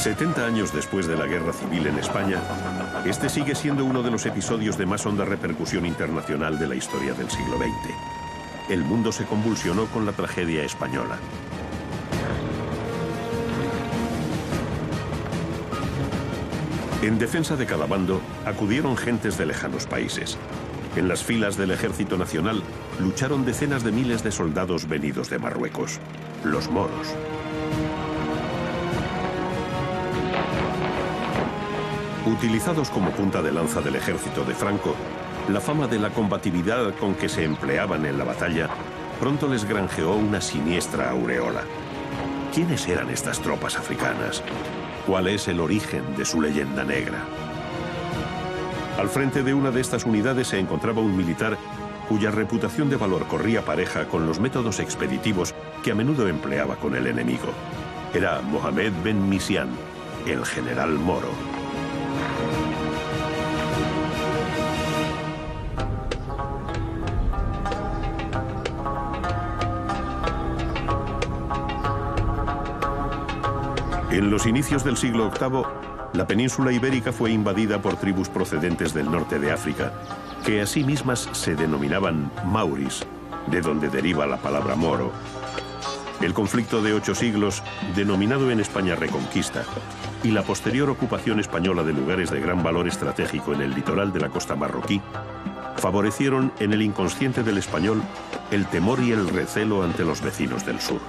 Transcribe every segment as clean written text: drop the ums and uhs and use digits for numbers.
70 años después de la Guerra Civil en España, este sigue siendo uno de los episodios de más honda repercusión internacional de la historia del siglo XX. El mundo se convulsionó con la tragedia española. En defensa de cada bando acudieron gentes de lejanos países. En las filas del Ejército Nacional lucharon decenas de miles de soldados venidos de Marruecos, los moros. Utilizados como punta de lanza del ejército de Franco, la fama de la combatividad con que se empleaban en la batalla pronto les granjeó una siniestra aureola. ¿Quiénes eran estas tropas africanas? ¿Cuál es el origen de su leyenda negra? Al frente de una de estas unidades se encontraba un militar cuya reputación de valor corría pareja con los métodos expeditivos que a menudo empleaba con el enemigo. Era Mohamed Ben Misian, el general moro. En los inicios del siglo VIII, la península ibérica fue invadida por tribus procedentes del norte de África, que a sí mismas se denominaban mauris, de donde deriva la palabra moro. El conflicto de 8 siglos, denominado en España Reconquista, y la posterior ocupación española de lugares de gran valor estratégico en el litoral de la costa marroquí, favorecieron en el inconsciente del español el temor y el recelo ante los vecinos del sur.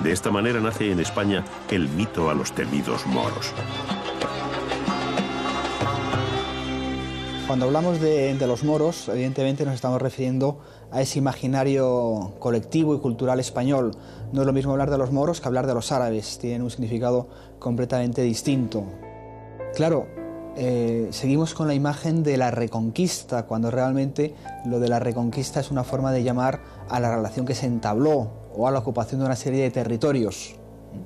De esta manera nace en España el mito a los temidos moros. Cuando hablamos de los moros, evidentemente nos estamos refiriendo a ese imaginario colectivo y cultural español. No es lo mismo hablar de los moros que hablar de los árabes, tienen un significado completamente distinto. Claro, seguimos con la imagen de la reconquista, cuando realmente lo de la reconquista es una forma de llamar a la relación que se entabló o a la ocupación de una serie de territorios.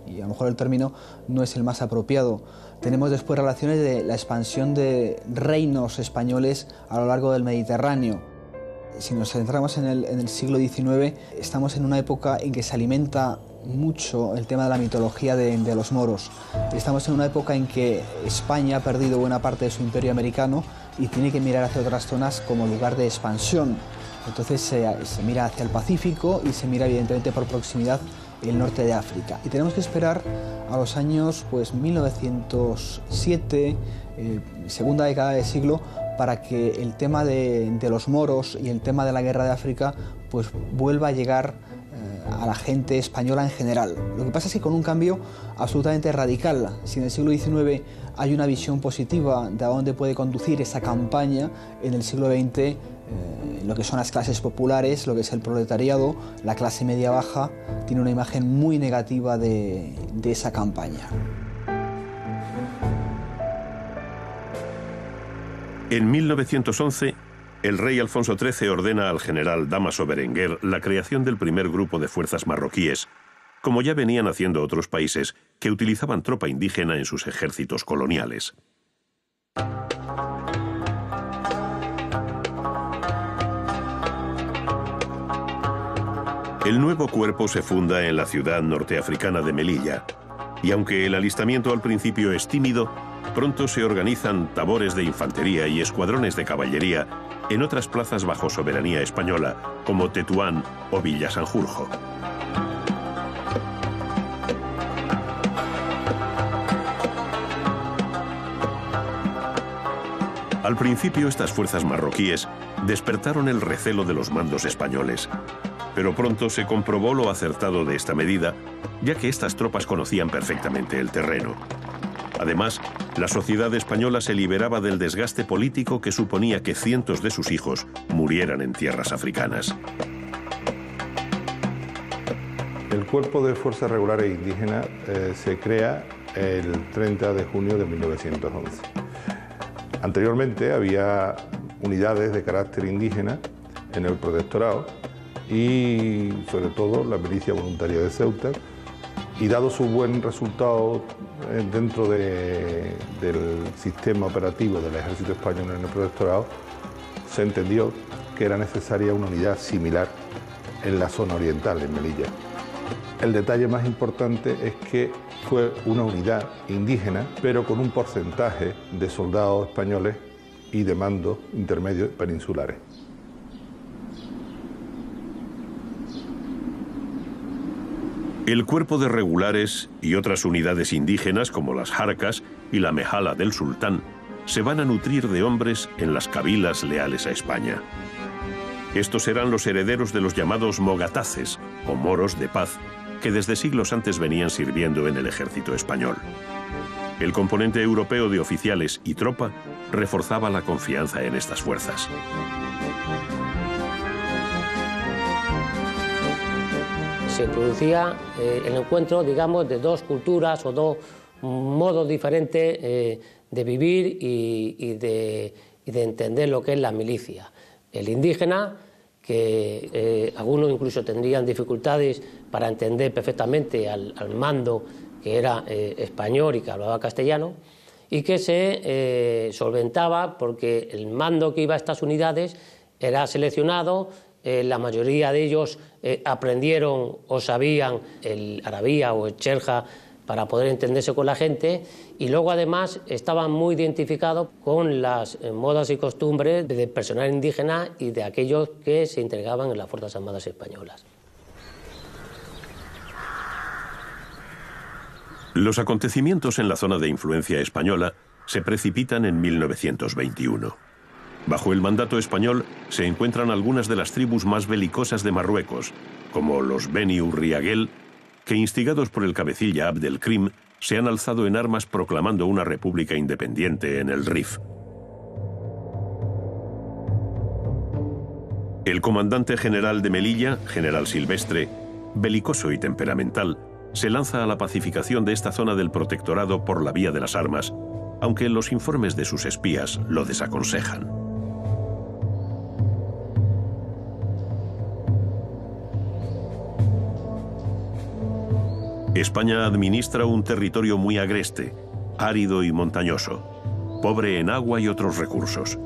Y a lo mejor el término no es el más apropiado. Tenemos después relaciones de la expansión de reinos españoles a lo largo del Mediterráneo. Si nos centramos en el siglo XIX, estamos en una época en que se alimenta mucho el tema de la mitología de los moros. Estamos en una época en que España ha perdido buena parte de su imperio americano y tiene que mirar hacia otras zonas como lugar de expansión. Entonces se mira hacia el Pacífico y se mira evidentemente por proximidad el norte de África. Y tenemos que esperar a los años 1907, segunda década del siglo, para que el tema de los moros y el tema de la guerra de África vuelva a llegar a la gente española en general. Lo que pasa es que con un cambio absolutamente radical. Si en el siglo XIX hay una visión positiva de a dónde puede conducir esa campaña, en el siglo XX lo que son las clases populares, lo que es el proletariado, la clase media-baja, tiene una imagen muy negativa de esa campaña. En 1911, el rey Alfonso XIII ordena al general Dámaso Berenguer la creación del primer grupo de fuerzas marroquíes, como ya venían haciendo otros países que utilizaban tropa indígena en sus ejércitos coloniales. El nuevo cuerpo se funda en la ciudad norteafricana de Melilla, y aunque el alistamiento al principio es tímido, pronto se organizan tabores de infantería y escuadrones de caballería en otras plazas bajo soberanía española, como Tetuán o Villa Sanjurjo. Al principio, estas fuerzas marroquíes despertaron el recelo de los mandos españoles, pero pronto se comprobó lo acertado de esta medida, ya que estas tropas conocían perfectamente el terreno. Además, la sociedad española se liberaba del desgaste político que suponía que cientos de sus hijos murieran en tierras africanas. El Cuerpo de Fuerzas Regulares Indígenas se crea el 30 de junio de 1911. Anteriormente había unidades de carácter indígena en el protectorado y sobre todo la milicia voluntaria de Ceuta, y dado su buen resultado dentro del sistema operativo del ejército español en el protectorado, se entendió que era necesaria una unidad similar en la zona oriental, en Melilla. El detalle más importante es que fue una unidad indígena, pero con un porcentaje de soldados españoles y de mandos intermedios peninsulares. El cuerpo de regulares y otras unidades indígenas, como las jarcas y la mejala del sultán, se van a nutrir de hombres en las cabilas leales a España. Estos eran los herederos de los llamados mogataces, o moros de paz, que desde siglos antes venían sirviendo en el ejército español. El componente europeo de oficiales y tropa reforzaba la confianza en estas fuerzas. Se producía el encuentro, digamos, de dos culturas o dos modos diferentes de vivir y de entender lo que es la milicia. El indígena, que algunos incluso tendrían dificultades para entender perfectamente al mando que era español y que hablaba castellano, y que se solventaba porque el mando que iba a estas unidades era seleccionado. La mayoría de ellos aprendieron o sabían el arabía o el cherja para poder entenderse con la gente, y luego además estaban muy identificados con las modas y costumbres del personal indígena y de aquellos que se integraban en las Fuerzas Armadas españolas. Los acontecimientos en la zona de influencia española se precipitan en 1921. Bajo el mandato español se encuentran algunas de las tribus más belicosas de Marruecos, como los Beni Urriaguel, que instigados por el cabecilla Abd el-Krim se han alzado en armas proclamando una república independiente en el Rif. El comandante general de Melilla, general Silvestre, belicoso y temperamental, se lanza a la pacificación de esta zona del protectorado por la vía de las armas, aunque los informes de sus espías lo desaconsejan. España administra un territorio muy agreste, árido y montañoso, pobre en agua y otros recursos.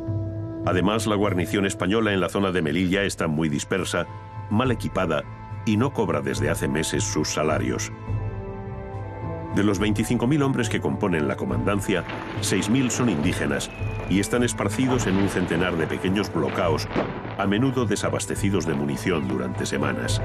Además, la guarnición española en la zona de Melilla está muy dispersa, mal equipada y no cobra desde hace meses sus salarios. De los 25.000 hombres que componen la comandancia, 6.000 son indígenas y están esparcidos en un centenar de pequeños blocaos, a menudo desabastecidos de munición durante semanas.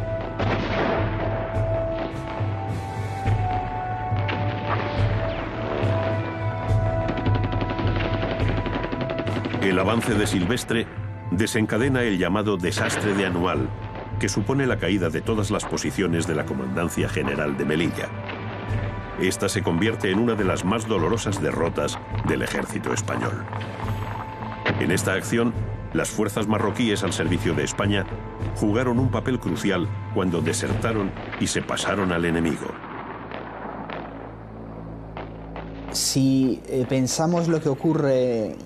El avance de Silvestre desencadena el llamado desastre de Anual, que supone la caída de todas las posiciones de la Comandancia General de Melilla. Esta se convierte en una de las más dolorosas derrotas del ejército español. En esta acción, las fuerzas marroquíes al servicio de España jugaron un papel crucial cuando desertaron y se pasaron al enemigo. Si pensamos lo que ocurre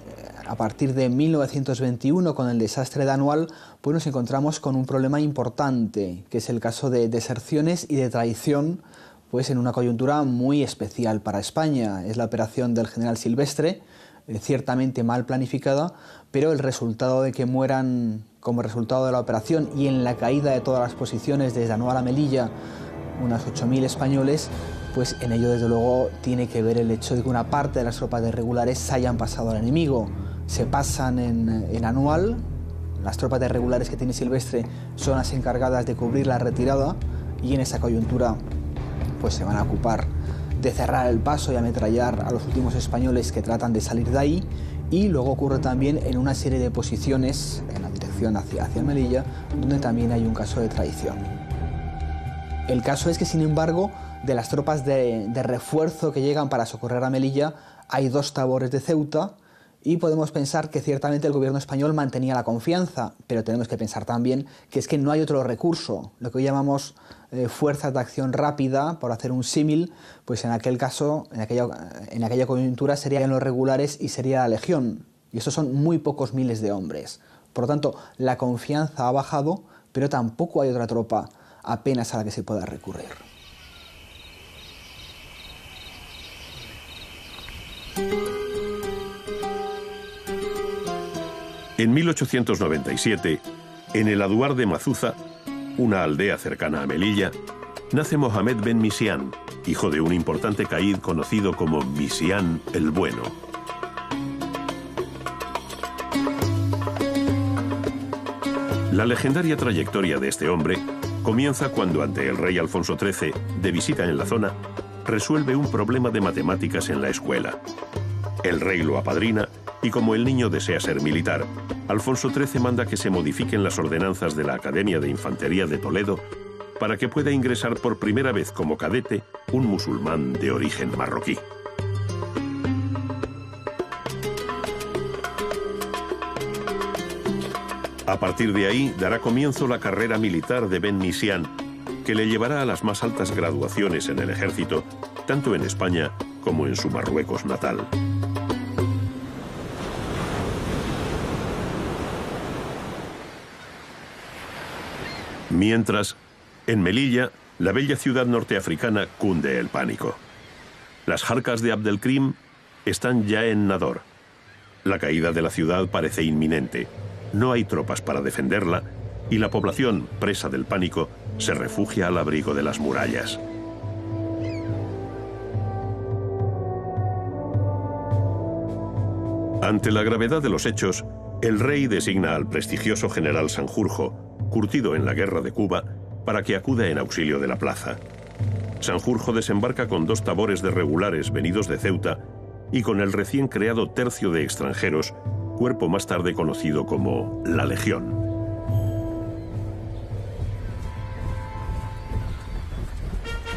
a partir de 1921 con el desastre de Anual, pues nos encontramos con un problema importante, que es el caso de deserciones y de traición, pues en una coyuntura muy especial para España. Es la operación del general Silvestre, ciertamente mal planificada, pero el resultado de que mueran como resultado de la operación y en la caída de todas las posiciones desde Anual a Melilla, unas 8.000 españoles, pues en ello desde luego tiene que ver el hecho de que una parte de las tropas de regulares se hayan pasado al enemigo. Se pasan en Anual, las tropas de regulares que tiene Silvestre son las encargadas de cubrir la retirada y en esa coyuntura pues se van a ocupar de cerrar el paso y ametrallar a los últimos españoles que tratan de salir de ahí, y luego ocurre también en una serie de posiciones en la dirección hacia Melilla, donde también hay un caso de traición. El caso es que, sin embargo, de las tropas de refuerzo que llegan para socorrer a Melilla, hay 2 tabores de Ceuta, y podemos pensar que ciertamente el gobierno español mantenía la confianza, pero tenemos que pensar también que es que no hay otro recurso. Lo que hoy llamamos fuerzas de acción rápida, por hacer un símil, pues en aquel caso, en aquella coyuntura serían los regulares y sería la legión. Y estos son muy pocos miles de hombres. Por lo tanto, la confianza ha bajado, pero tampoco hay otra tropa apenas a la que se pueda recurrir. En 1897, en el aduar de Mazuza, una aldea cercana a Melilla, nace Mohamed Ben Misián, hijo de un importante caíd conocido como Misián el Bueno. La legendaria trayectoria de este hombre comienza cuando, ante el rey Alfonso XIII, de visita en la zona, resuelve un problema de matemáticas en la escuela. El rey lo apadrina y, como el niño desea ser militar, Alfonso XIII manda que se modifiquen las ordenanzas de la Academia de Infantería de Toledo para que pueda ingresar por primera vez como cadete un musulmán de origen marroquí. A partir de ahí dará comienzo la carrera militar de Ben Misián, que le llevará a las más altas graduaciones en el ejército, tanto en España como en su Marruecos natal. Mientras, en Melilla, la bella ciudad norteafricana, cunde el pánico. Las jarcas de Abdelkrim están ya en Nador. La caída de la ciudad parece inminente. No hay tropas para defenderla y la población, presa del pánico, se refugia al abrigo de las murallas. Ante la gravedad de los hechos, el rey designa al prestigioso general Sanjurjo, curtido en la guerra de Cuba, para que acuda en auxilio de la plaza. Sanjurjo desembarca con 2 tabores de regulares venidos de Ceuta y con el recién creado tercio de extranjeros, cuerpo más tarde conocido como la Legión.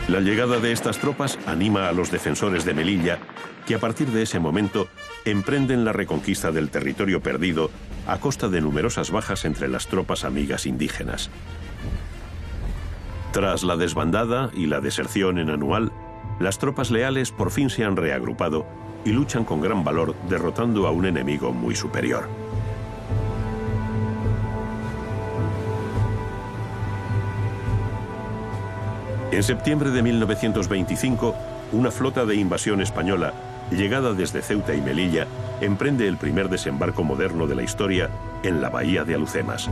La llegada de estas tropas anima a los defensores de Melilla, que a partir de ese momento emprenden la reconquista del territorio perdido a costa de numerosas bajas entre las tropas amigas indígenas. Tras la desbandada y la deserción en Anual, las tropas leales por fin se han reagrupado y luchan con gran valor, derrotando a un enemigo muy superior. En septiembre de 1925, una flota de invasión española, llegada desde Ceuta y Melilla, emprende el primer desembarco moderno de la historia en la bahía de Alhucemas.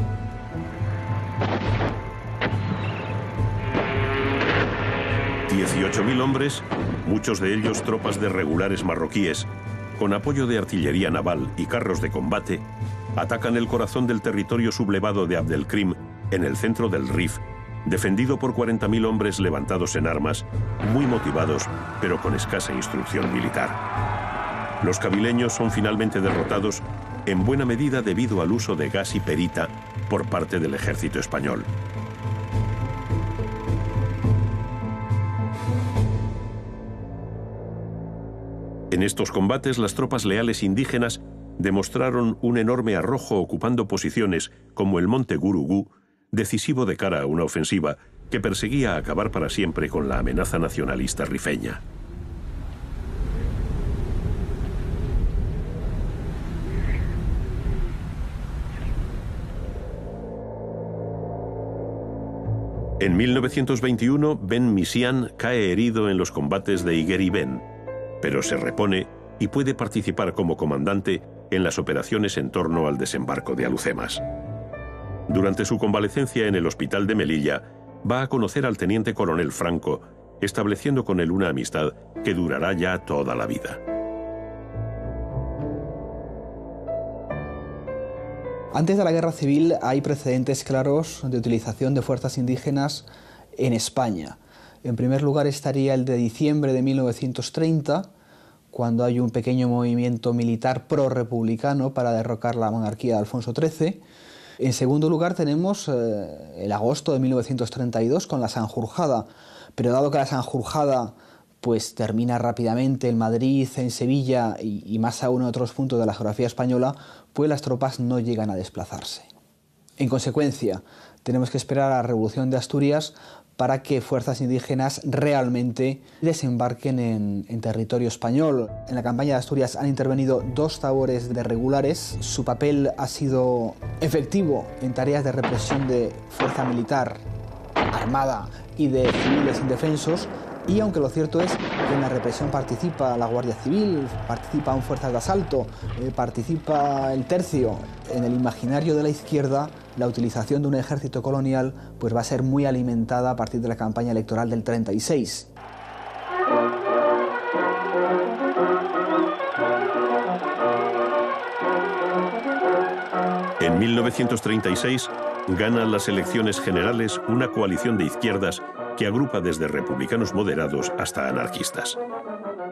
$18.000 hombres, muchos de ellos tropas de regulares marroquíes, con apoyo de artillería naval y carros de combate, atacan el corazón del territorio sublevado de Abdelkrim en el centro del Rif, defendido por 40.000 hombres levantados en armas, muy motivados, pero con escasa instrucción militar. Los cabileños son finalmente derrotados, en buena medida debido al uso de gas y perita por parte del ejército español. En estos combates, las tropas leales indígenas demostraron un enorme arrojo ocupando posiciones como el Monte Gurugú, decisivo de cara a una ofensiva que perseguía acabar para siempre con la amenaza nacionalista rifeña. En 1921, Ben Misián cae herido en los combates de Higuer y Ben, pero se repone y puede participar como comandante en las operaciones en torno al desembarco de Alhucemas. Durante su convalecencia en el hospital de Melilla, va a conocer al teniente coronel Franco, estableciendo con él una amistad que durará ya toda la vida. Antes de la guerra civil hay precedentes claros de utilización de fuerzas indígenas en España. En primer lugar estaría el de diciembre de 1930, cuando hay un pequeño movimiento militar pro-republicano para derrocar la monarquía de Alfonso XIII. En segundo lugar tenemos el agosto de 1932 con la Sanjurjada, pero dado que la Sanjurjada pues termina rápidamente en Madrid, en Sevilla y más aún en otros puntos de la geografía española, pues las tropas no llegan a desplazarse. En consecuencia, tenemos que esperar a la Revolución de Asturias para que fuerzas indígenas realmente desembarquen en territorio español. En la campaña de Asturias han intervenido 2 tabores de regulares. Su papel ha sido efectivo en tareas de represión de fuerza militar, armada y de civiles indefensos, Y aunque lo cierto es que en la represión participa la Guardia Civil, participan fuerzas de asalto, participa el Tercio, en el imaginario de la izquierda la utilización de un ejército colonial pues va a ser muy alimentada a partir de la campaña electoral del 36. En 1936 gana las elecciones generales una coalición de izquierdas que agrupa desde republicanos moderados hasta anarquistas.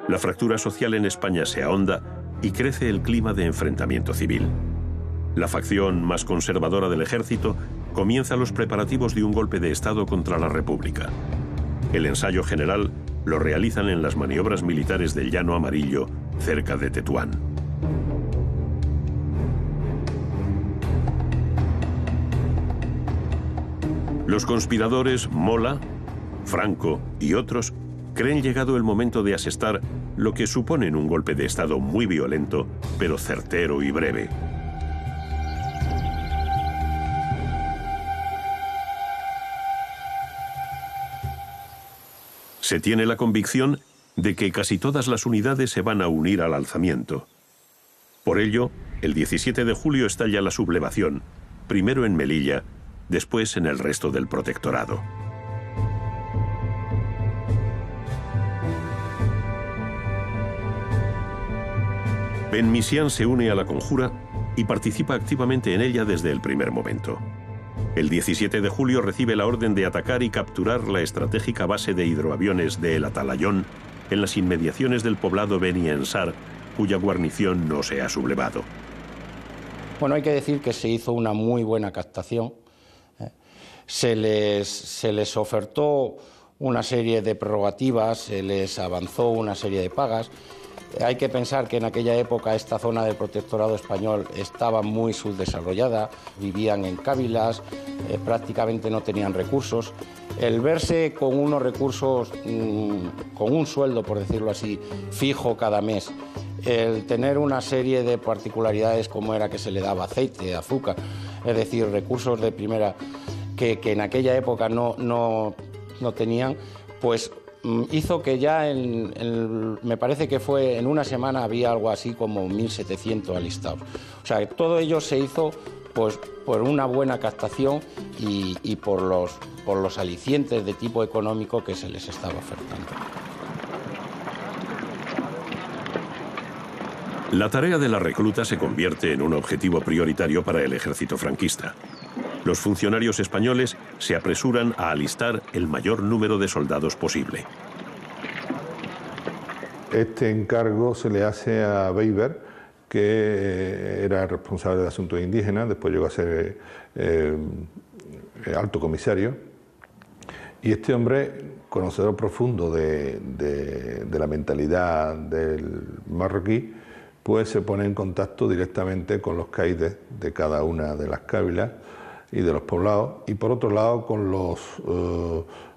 La fractura social en España se ahonda y crece el clima de enfrentamiento civil. La facción más conservadora del ejército comienza los preparativos de un golpe de Estado contra la República. El ensayo general lo realizan en las maniobras militares del Llano Amarillo, cerca de Tetuán. Los conspiradores Mola, Franco y otros creen llegado el momento de asestar lo que suponen un golpe de Estado muy violento, pero certero y breve. Se tiene la convicción de que casi todas las unidades se van a unir al alzamiento. Por ello, el 17 de julio estalla la sublevación, primero en Melilla, después en el resto del protectorado. Ben Misián se une a la conjura y participa activamente en ella desde el primer momento. El 17 de julio recibe la orden de atacar y capturar la estratégica base de hidroaviones de El Atalayón en las inmediaciones del poblado Beni Ensar, cuya guarnición no se ha sublevado. Bueno, hay que decir que se hizo una muy buena captación. Se les ofertó una serie de prerrogativas, se les avanzó una serie de pagas. Hay que pensar que en aquella época esta zona del protectorado español estaba muy subdesarrollada, vivían en cávilas, prácticamente no tenían recursos. El verse con unos recursos, con un sueldo, por decirlo así, fijo cada mes, el tener una serie de particularidades como era que se le daba aceite, azúcar, es decir, recursos de primera que en aquella época no tenían, pues hizo que ya me parece que fue en una semana había algo así como 1.700 alistados. O sea, todo ello se hizo pues por una buena captación y por los alicientes de tipo económico que se les estaba ofertando. La tarea de la recluta se convierte en un objetivo prioritario para el ejército franquista. Los funcionarios españoles se apresuran a alistar el mayor número de soldados posible. Este encargo se le hace a Weber, que era responsable de asuntos indígenas, después llegó a ser alto comisario. Y este hombre, conocedor profundo de la mentalidad del marroquí, pues se pone en contacto directamente con los caides de cada una de las cávilas y de los poblados, y por otro lado con los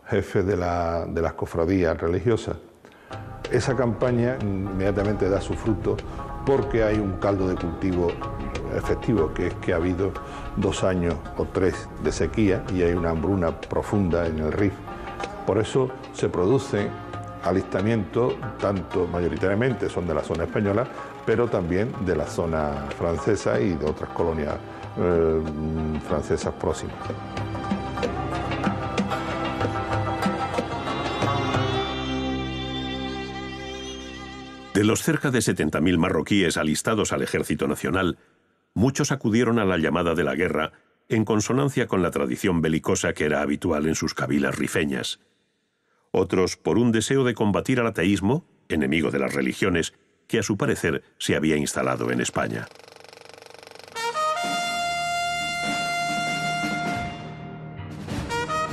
jefes de las cofradías religiosas. Esa campaña inmediatamente da su fruto porque hay un caldo de cultivo efectivo, que es que ha habido 2 años o 3 de sequía y hay una hambruna profunda en el Rif. Por eso se produce alistamientos, tanto mayoritariamente son de la zona española, pero también de la zona francesa y de otras colonias francesas próximas. De los cerca de 70.000 marroquíes alistados al Ejército Nacional, muchos acudieron a la llamada de la guerra en consonancia con la tradición belicosa que era habitual en sus cabilas rifeñas. Otros por un deseo de combatir al ateísmo, enemigo de las religiones, que a su parecer se había instalado en España.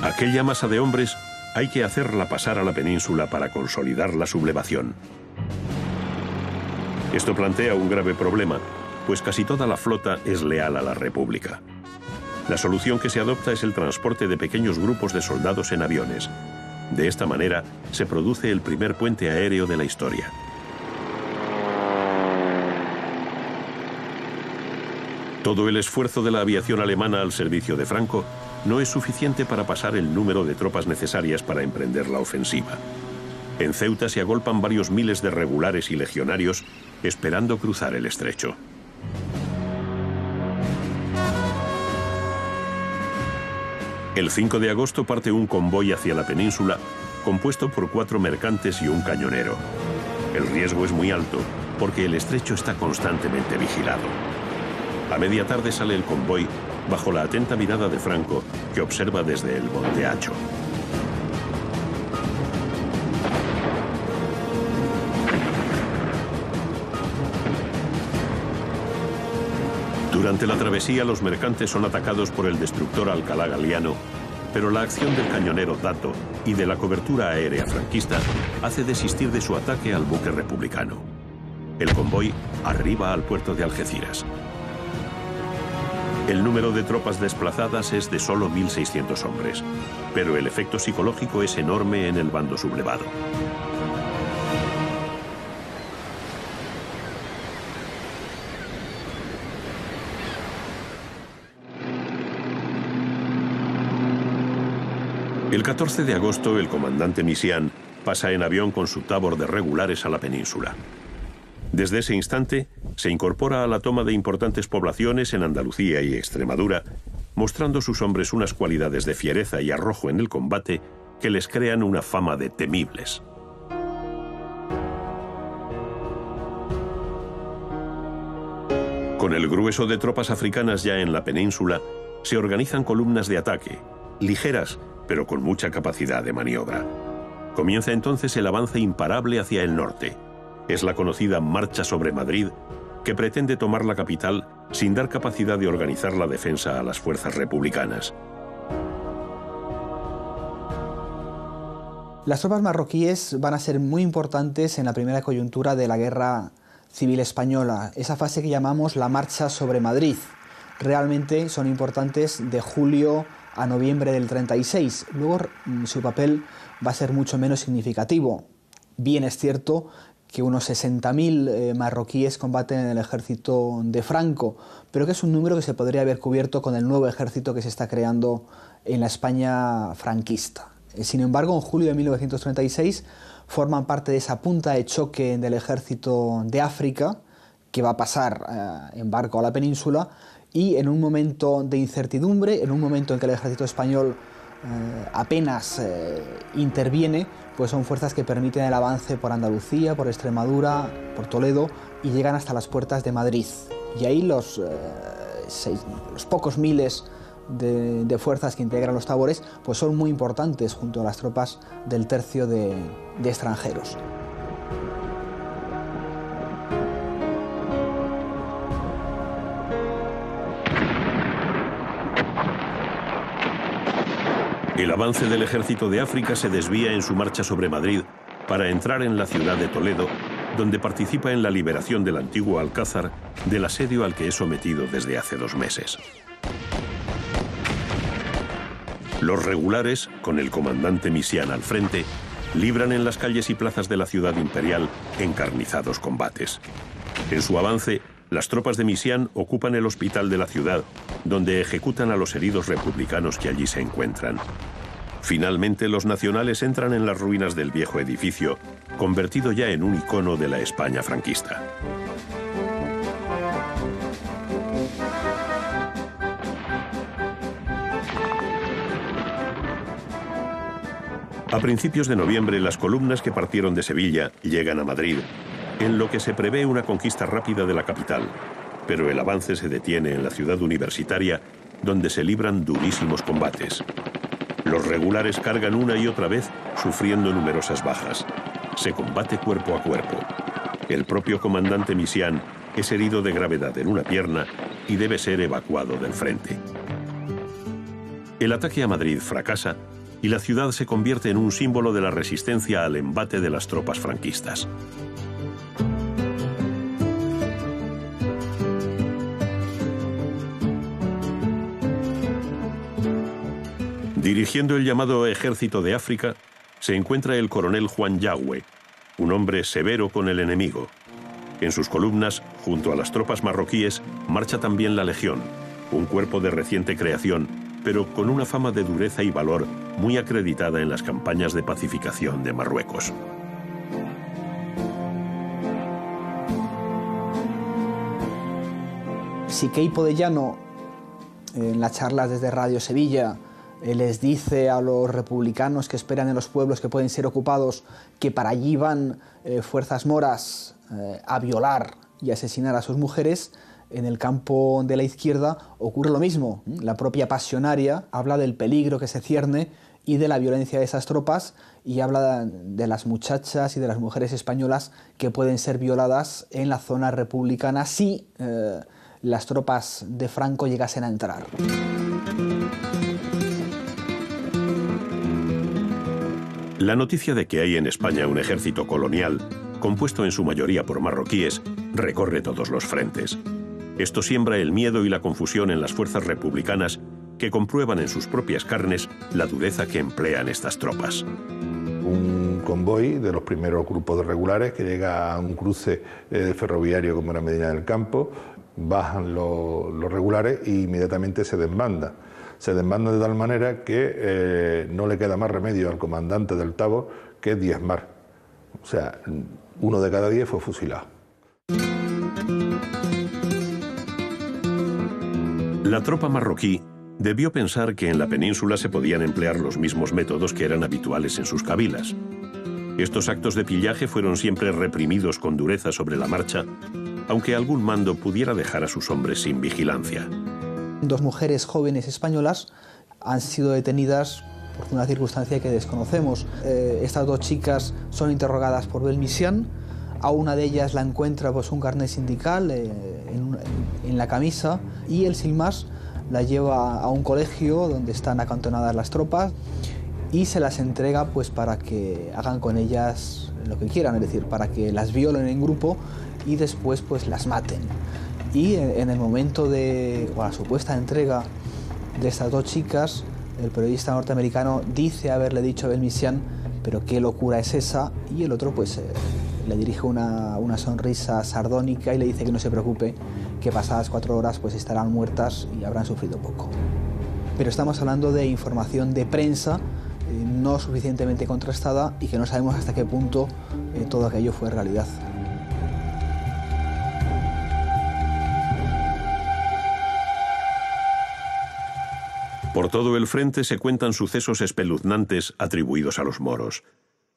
Aquella masa de hombres hay que hacerla pasar a la península para consolidar la sublevación. Esto plantea un grave problema, pues casi toda la flota es leal a la República. La solución que se adopta es el transporte de pequeños grupos de soldados en aviones. De esta manera se produce el primer puente aéreo de la historia. Todo el esfuerzo de la aviación alemana al servicio de Franco no es suficiente para pasar el número de tropas necesarias para emprender la ofensiva. En Ceuta se agolpan varios miles de regulares y legionarios esperando cruzar el estrecho. El 5 de agosto parte un convoy hacia la península compuesto por 4 mercantes y un cañonero. El riesgo es muy alto porque el estrecho está constantemente vigilado. A media tarde sale el convoy bajo la atenta mirada de Franco, que observa desde el Monte Hacho. Durante la travesía, los mercantes son atacados por el destructor Alcalá Galiano, pero la acción del cañonero Dato y de la cobertura aérea franquista hace desistir de su ataque al buque republicano. El convoy arriba al puerto de Algeciras. El número de tropas desplazadas es de solo 1.600 hombres, pero el efecto psicológico es enorme en el bando sublevado. El 14 de agosto, el comandante Misián pasa en avión con su tabor de regulares a la península. Desde ese instante, se incorpora a la toma de importantes poblaciones en Andalucía y Extremadura, mostrando sus hombres unas cualidades de fiereza y arrojo en el combate que les crean una fama de temibles. Con el grueso de tropas africanas ya en la península, se organizan columnas de ataque, ligeras, pero con mucha capacidad de maniobra. Comienza entonces el avance imparable hacia el norte. Es la conocida Marcha sobre Madrid, que pretende tomar la capital sin dar capacidad de organizar la defensa a las fuerzas republicanas. Las tropas marroquíes van a ser muy importantes en la primera coyuntura de la Guerra Civil Española, esa fase que llamamos la Marcha sobre Madrid. Realmente son importantes de julio a noviembre del 36. Luego su papel va a ser mucho menos significativo. Bien es cierto que unos 60.000 marroquíes combaten en el ejército de Franco, pero que es un número que se podría haber cubierto con el nuevo ejército que se está creando en la España franquista. Sin embargo, en julio de 1936 forman parte de esa punta de choque del ejército de África, que va a pasar en barco a la península, y en un momento de incertidumbre, en un momento en que el ejército español apenas interviene, pues son fuerzas que permiten el avance por Andalucía, por Extremadura, por Toledo, y llegan hasta las puertas de Madrid. Y ahí los pocos miles de fuerzas que integran los tabores pues son muy importantes junto a las tropas del tercio de extranjeros. El avance del ejército de África se desvía en su marcha sobre Madrid para entrar en la ciudad de Toledo, donde participa en la liberación del antiguo Alcázar del asedio al que es sometido desde hace 2 meses. Los regulares, con el comandante Misián al frente, libran en las calles y plazas de la ciudad imperial encarnizados combates. En su avance, las tropas de Misián ocupan el hospital de la ciudad, donde ejecutan a los heridos republicanos que allí se encuentran. Finalmente, los nacionales entran en las ruinas del viejo edificio, convertido ya en un icono de la España franquista. A principios de noviembre, las columnas que partieron de Sevilla llegan a Madrid, en lo que se prevé una conquista rápida de la capital, pero el avance se detiene en la ciudad universitaria, donde se libran durísimos combates. Los regulares cargan una y otra vez, sufriendo numerosas bajas. Se combate cuerpo a cuerpo. El propio comandante Misián es herido de gravedad en una pierna y debe ser evacuado del frente. El ataque a Madrid fracasa y la ciudad se convierte en un símbolo de la resistencia al embate de las tropas franquistas. Dirigiendo el llamado Ejército de África, se encuentra el coronel Juan Yagüe, un hombre severo con el enemigo. En sus columnas, junto a las tropas marroquíes, marcha también la Legión, un cuerpo de reciente creación, pero con una fama de dureza y valor muy acreditada en las campañas de pacificación de Marruecos. Siqueipo de Llano, en las charlas desde Radio Sevilla, les dice a los republicanos que esperan en los pueblos que pueden ser ocupados que para allí van fuerzas moras a violar y asesinar a sus mujeres. En el campo de la izquierda ocurre lo mismo. La propia Pasionaria habla del peligro que se cierne y de la violencia de esas tropas, y habla de las muchachas y de las mujeres españolas que pueden ser violadas en la zona republicana si las tropas de Franco llegasen a entrar. La noticia de que hay en España un ejército colonial, compuesto en su mayoría por marroquíes, recorre todos los frentes. Esto siembra el miedo y la confusión en las fuerzas republicanas, que comprueban en sus propias carnes la dureza que emplean estas tropas. Un convoy de los primeros grupos de regulares que llega a un cruce ferroviario como era Medina del Campo, bajan los regulares e inmediatamente se desbanda. Se desbanda de tal manera que no le queda más remedio al comandante del Tábor que diezmar. O sea, 1 de cada 10 fue fusilado. La tropa marroquí debió pensar que en la península se podían emplear los mismos métodos que eran habituales en sus cabilas. Estos actos de pillaje fueron siempre reprimidos con dureza sobre la marcha, aunque algún mando pudiera dejar a sus hombres sin vigilancia. 2 mujeres jóvenes españolas han sido detenidas por una circunstancia que desconocemos. Estas 2 chicas son interrogadas por Belmisián. A una de ellas la encuentra pues, un carnet sindical en la camisa, y el sin más la lleva a un colegio donde están acantonadas las tropas y se las entrega pues, para que hagan con ellas lo que quieran, es decir, para que las violen en grupo y después pues, las maten. Y en el momento de la supuesta entrega de estas 2 chicas, el periodista norteamericano dice haberle dicho a Belmisián, pero qué locura es esa, y el otro pues le dirige una sonrisa sardónica y le dice que no se preocupe, que pasadas 4 horas pues estarán muertas y habrán sufrido poco. Pero estamos hablando de información de prensa no suficientemente contrastada y que no sabemos hasta qué punto todo aquello fue realidad. Por todo el frente se cuentan sucesos espeluznantes atribuidos a los moros: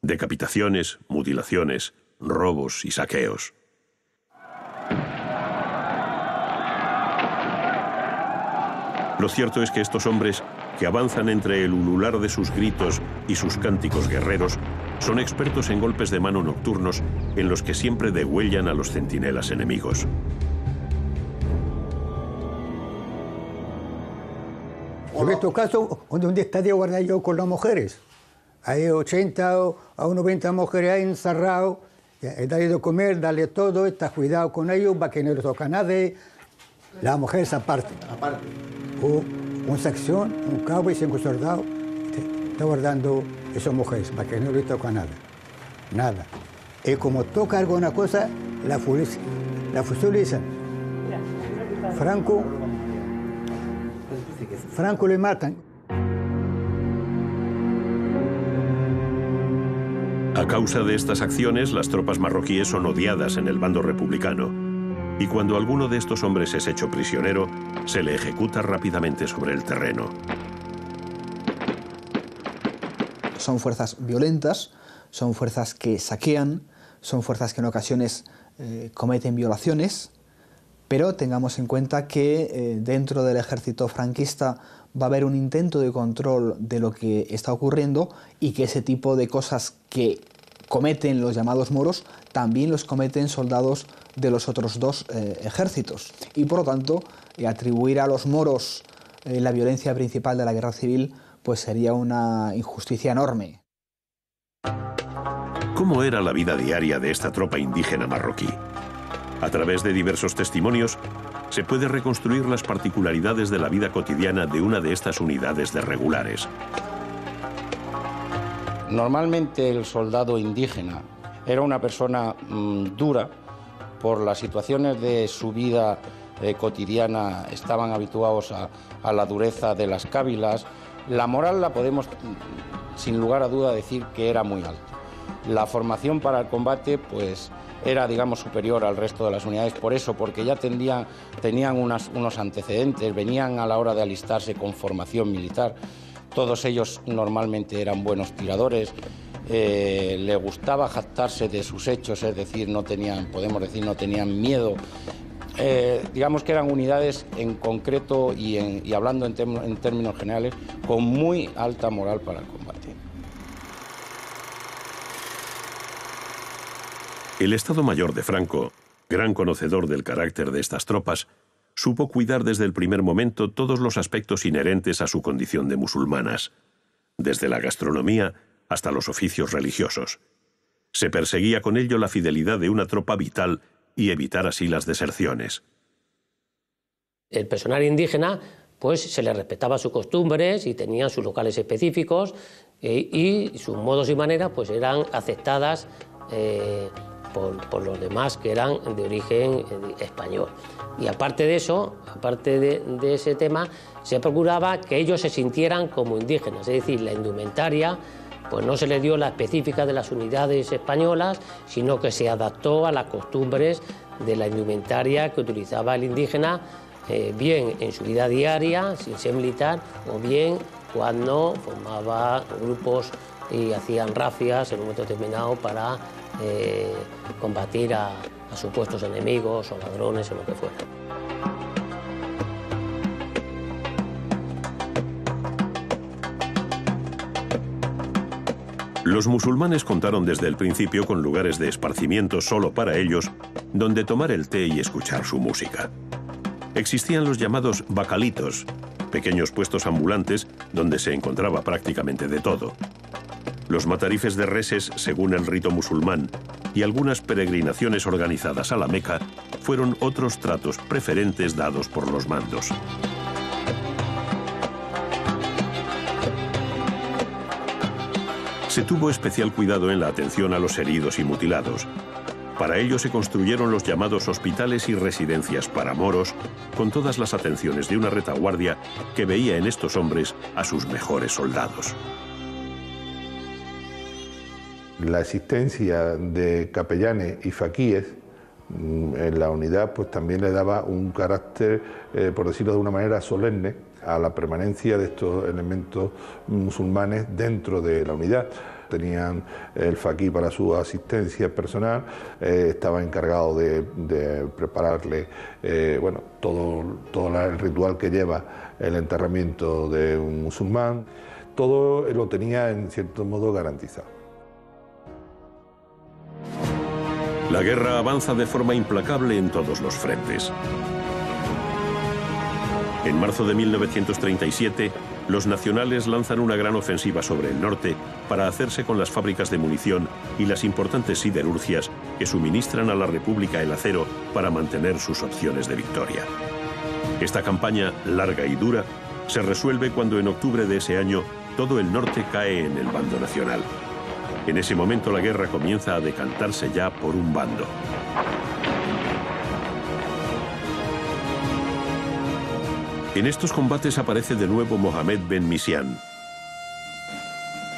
decapitaciones, mutilaciones, robos y saqueos. Lo cierto es que estos hombres, que avanzan entre el ulular de sus gritos y sus cánticos guerreros, son expertos en golpes de mano nocturnos en los que siempre degüellan a los centinelas enemigos. He visto casos donde un estadio guardado con las mujeres. Hay 80 o 90 mujeres ahí encerradas, darle de comer, darle todo, está cuidado con ellos para que no les toque a nadie. Las mujeres aparte. Una sección, un cabo y 5 soldados, está guardando esas mujeres para que no les toque a nada. Nada. Y como toca alguna cosa, la fusilizan. Franco le matan. A causa de estas acciones, las tropas marroquíes son odiadas en el bando republicano, y cuando alguno de estos hombres es hecho prisionero, se le ejecuta rápidamente sobre el terreno. Son fuerzas violentas, son fuerzas que saquean, son fuerzas que en ocasiones cometen violaciones, pero tengamos en cuenta que dentro del ejército franquista va a haber un intento de control de lo que está ocurriendo, y que ese tipo de cosas que cometen los llamados moros también los cometen soldados de los otros 2 ejércitos. Y por lo tanto, atribuir a los moros la violencia principal de la guerra civil pues sería una injusticia enorme. ¿Cómo era la vida diaria de esta tropa indígena marroquí? A través de diversos testimonios, se puede reconstruir las particularidades de la vida cotidiana de una de estas unidades de regulares. Normalmente el soldado indígena era una persona dura. Por las situaciones de su vida cotidiana estaban habituados a la dureza de las cávilas. La moral la podemos, sin lugar a duda, decir que era muy alta. La formación para el combate pues era, digamos, superior al resto de las unidades, por eso, porque ya tenían unos antecedentes, venían a la hora de alistarse con formación militar. Todos ellos normalmente eran buenos tiradores, les gustaba jactarse de sus hechos, es decir, podemos decir, no tenían miedo. Digamos que eran unidades en concreto y hablando en términos generales, con muy alta moral para el combate. El Estado Mayor de Franco, gran conocedor del carácter de estas tropas, supo cuidar desde el primer momento todos los aspectos inherentes a su condición de musulmanas, desde la gastronomía hasta los oficios religiosos. Se perseguía con ello la fidelidad de una tropa vital y evitar así las deserciones. El personal indígena pues se le respetaba sus costumbres y tenían sus locales específicos y sus modos y maneras pues eran aceptadas por los demás que eran de origen español. Y aparte de eso, aparte de ese tema, se procuraba que ellos se sintieran como indígenas, es decir, la indumentaria pues no se le dio la específica de las unidades españolas, sino que se adaptó a las costumbres de la indumentaria que utilizaba el indígena, bien en su vida diaria, sin ser militar, o bien cuando formaba grupos y hacían rafias en un momento determinado para combatir a supuestos enemigos o ladrones o lo que fuera. Los musulmanes contaron desde el principio con lugares de esparcimiento solo para ellos, donde tomar el té y escuchar su música. Existían los llamados bacalitos, pequeños puestos ambulantes donde se encontraba prácticamente de todo. Los matarifes de reses según el rito musulmán y algunas peregrinaciones organizadas a la Meca fueron otros tratos preferentes dados por los mandos. Se tuvo especial cuidado en la atención a los heridos y mutilados. Para ello se construyeron los llamados hospitales y residencias para moros, con todas las atenciones de una retaguardia que veía en estos hombres a sus mejores soldados. La existencia de capellanes y faquíes en la unidad pues también le daba un carácter, por decirlo de una manera, solemne a la permanencia de estos elementos musulmanes dentro de la unidad. Tenían el faquí para su asistencia personal, estaba encargado de prepararle todo el ritual que lleva el enterramiento de un musulmán. Todo lo tenía en cierto modo garantizado. La guerra avanza de forma implacable en todos los frentes. En marzo de 1937, los nacionales lanzan una gran ofensiva sobre el norte para hacerse con las fábricas de munición y las importantes siderurgias que suministran a la República el acero para mantener sus opciones de victoria. Esta campaña, larga y dura, se resuelve cuando en octubre de ese año todo el norte cae en el bando nacional. En ese momento la guerra comienza a decantarse ya por un bando. En estos combates aparece de nuevo Mohamed Ben Misián.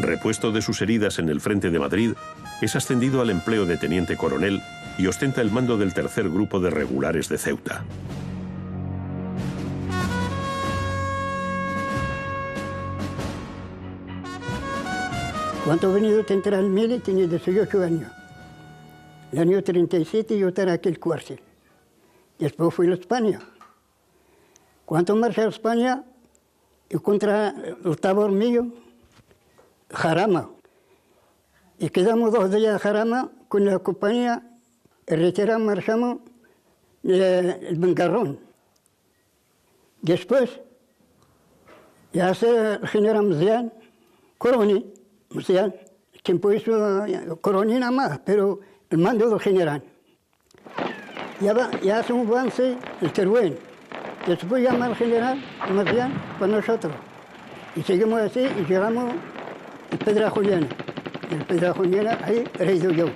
Repuesto de sus heridas en el frente de Madrid, es ascendido al empleo de teniente coronel y ostenta el mando del tercer grupo de regulares de Ceuta. Cuando he venido a entrar al Mili tenía 18 años. En el año 37 yo estaba aquí en el cárcel. Después fui a España. Cuando marché a España, encontré el tabor mío, Jarama. Y quedamos 2 días en Jarama con la compañía, retiramos, marchamos el Bengarrón. Después, ya se generó Mzian, Coroni. O sea, tiempo hizo Coroni nada más, pero el mando del general. Ya hace un avance el Teruel. Después llama al general Marcial para nosotros. Y seguimos así y llegamos a Pedrajullena. En Pedrajullena, ahí he ido yo.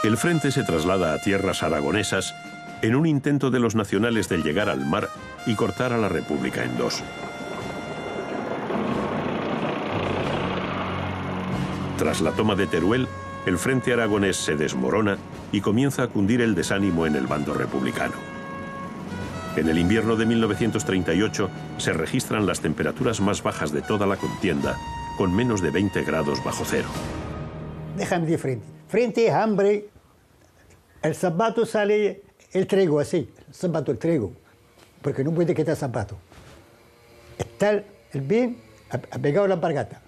El frente se traslada a tierras aragonesas en un intento de los nacionales de llegar al mar y cortar a la República en dos. Tras la toma de Teruel, el frente aragonés se desmorona y comienza a cundir el desánimo en el bando republicano. En el invierno de 1938 se registran las temperaturas más bajas de toda la contienda, con menos de 20 grados bajo cero. Déjame de frente. Frente es hambre. El zapato sale el trigo así, el zapato, el trigo, porque no puede quitar el zapato. Está el bien apegado a la alpargata.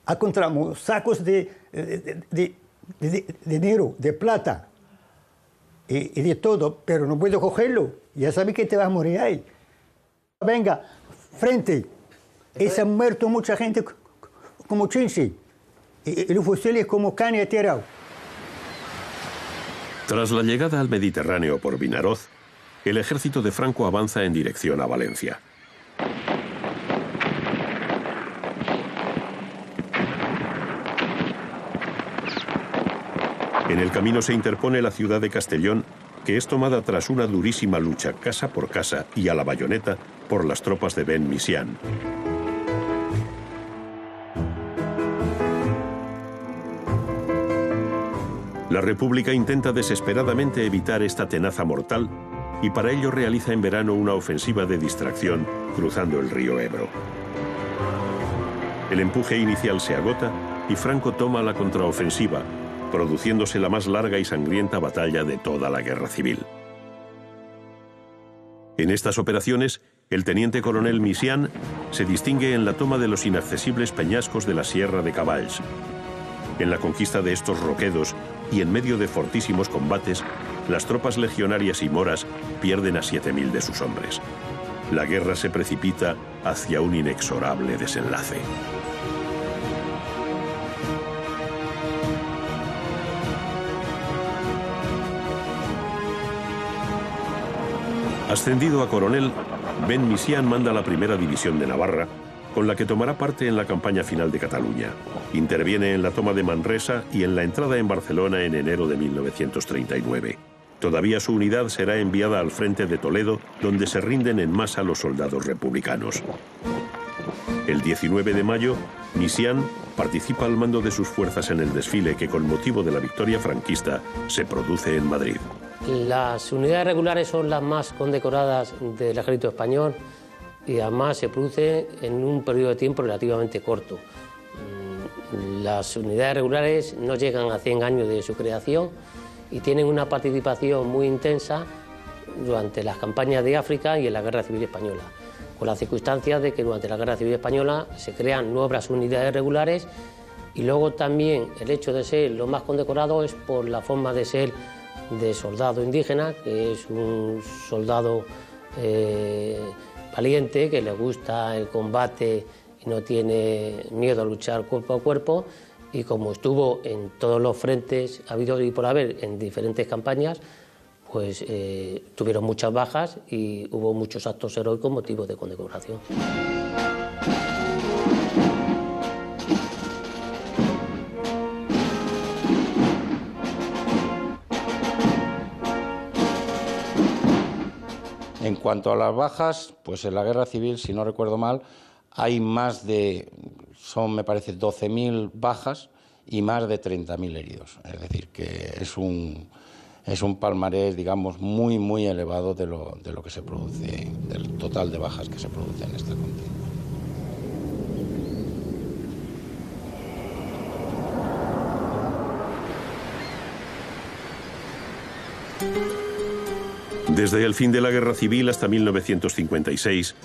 Encontramos sacos de dinero, de plata y de todo, pero no puedo cogerlo. Ya sabes que te vas a morir ahí. Venga, frente. Y se han muerto mucha gente como chinche. Y los fusiles como caña tirado. Tras la llegada al Mediterráneo por Vinaroz, el ejército de Franco avanza en dirección a Valencia. En el camino se interpone la ciudad de Castellón, que es tomada tras una durísima lucha casa por casa y a la bayoneta por las tropas de Ben Misián. La República intenta desesperadamente evitar esta tenaza mortal y para ello realiza en verano una ofensiva de distracción cruzando el río Ebro. El empuje inicial se agota y Franco toma la contraofensiva, produciéndose la más larga y sangrienta batalla de toda la guerra civil. En estas operaciones, el teniente coronel Misián se distingue en la toma de los inaccesibles peñascos de la Sierra de Cavalls. En la conquista de estos roquedos y en medio de fortísimos combates, las tropas legionarias y moras pierden a 7.000 de sus hombres. La guerra se precipita hacia un inexorable desenlace. Ascendido a coronel, Ben Misián manda la primera división de Navarra, con la que tomará parte en la campaña final de Cataluña. Interviene en la toma de Manresa y en la entrada en Barcelona en enero de 1939. Todavía su unidad será enviada al frente de Toledo, donde se rinden en masa los soldados republicanos. El 19 de mayo, Misián participa al mando de sus fuerzas en el desfile que, con motivo de la victoria franquista, se produce en Madrid. Las unidades regulares son las más condecoradas del ejército español y además se produce en un periodo de tiempo relativamente corto. Las unidades regulares no llegan a 100 años de su creación y tienen una participación muy intensa durante las campañas de África y en la Guerra Civil Española, con la circunstancia de que durante la Guerra Civil Española se crean nuevas unidades regulares y luego también el hecho de ser lo más condecorado es por la forma de ser de soldado indígena, que es un soldado valiente, que le gusta el combate y no tiene miedo a luchar cuerpo a cuerpo, y como estuvo en todos los frentes habidos y por haber en diferentes campañas, pues tuvieron muchas bajas y hubo muchos actos heroicos motivos de condecoración. En cuanto a las bajas, pues en la guerra civil, si no recuerdo mal, hay más de, me parece, 12.000 bajas y más de 30.000 heridos. Es decir, que es un palmarés, digamos, muy, muy elevado de lo que se produce, del total de bajas que se produce en esta contienda. Desde el fin de la Guerra Civil hasta 1956,